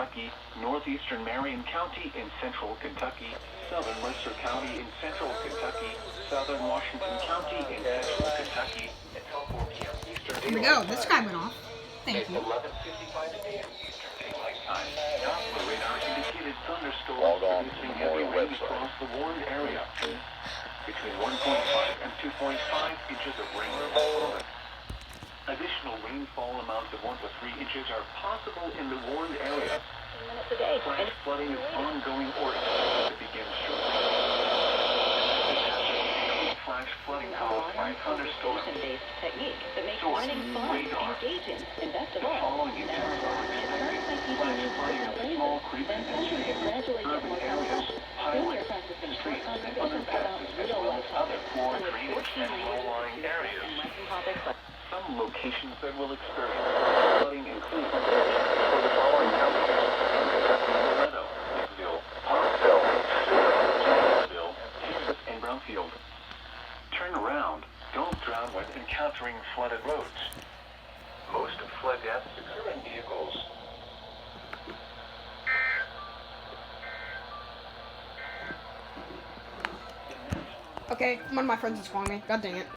Kentucky, northeastern Marion County in central Kentucky, southern Mercer County in central Kentucky, southern Washington County in central Kentucky, until 4 p.m. Eastern Here we Daylight go. This Time. guy went off. Thank you. 11:55 a.m. Eastern Daylight Time. Doppler radar indicated thunderstorms Log on to producing the heavy Memorial rain website. across the warned area. Between 1.5 and 2.5 inches of rain has fallen. Additional rainfall amounts of 1 to 3 inches are possible in the warned area. Minutes a day. Flash flooding is ongoing or expected to begin shortly. Flash flooding caused by thunderstorms. Based technique that makes Source, learning fun, radar. engaging, and best of The all, following events are expected. Flash flooding of small creeks and streams, urban areas, highways, streets, and underpasses, as well as other poor drainage and low-lying areas. Some locations that will experience flooding include for the following counties: Loretto, Hicksville, Parkville, Jacksonville, Texas, and Brownfield. Turn around. Don't drown when encountering flooded roads. Most flood deaths occur in vehicles. Okay, one of my friends is calling me. God dang it.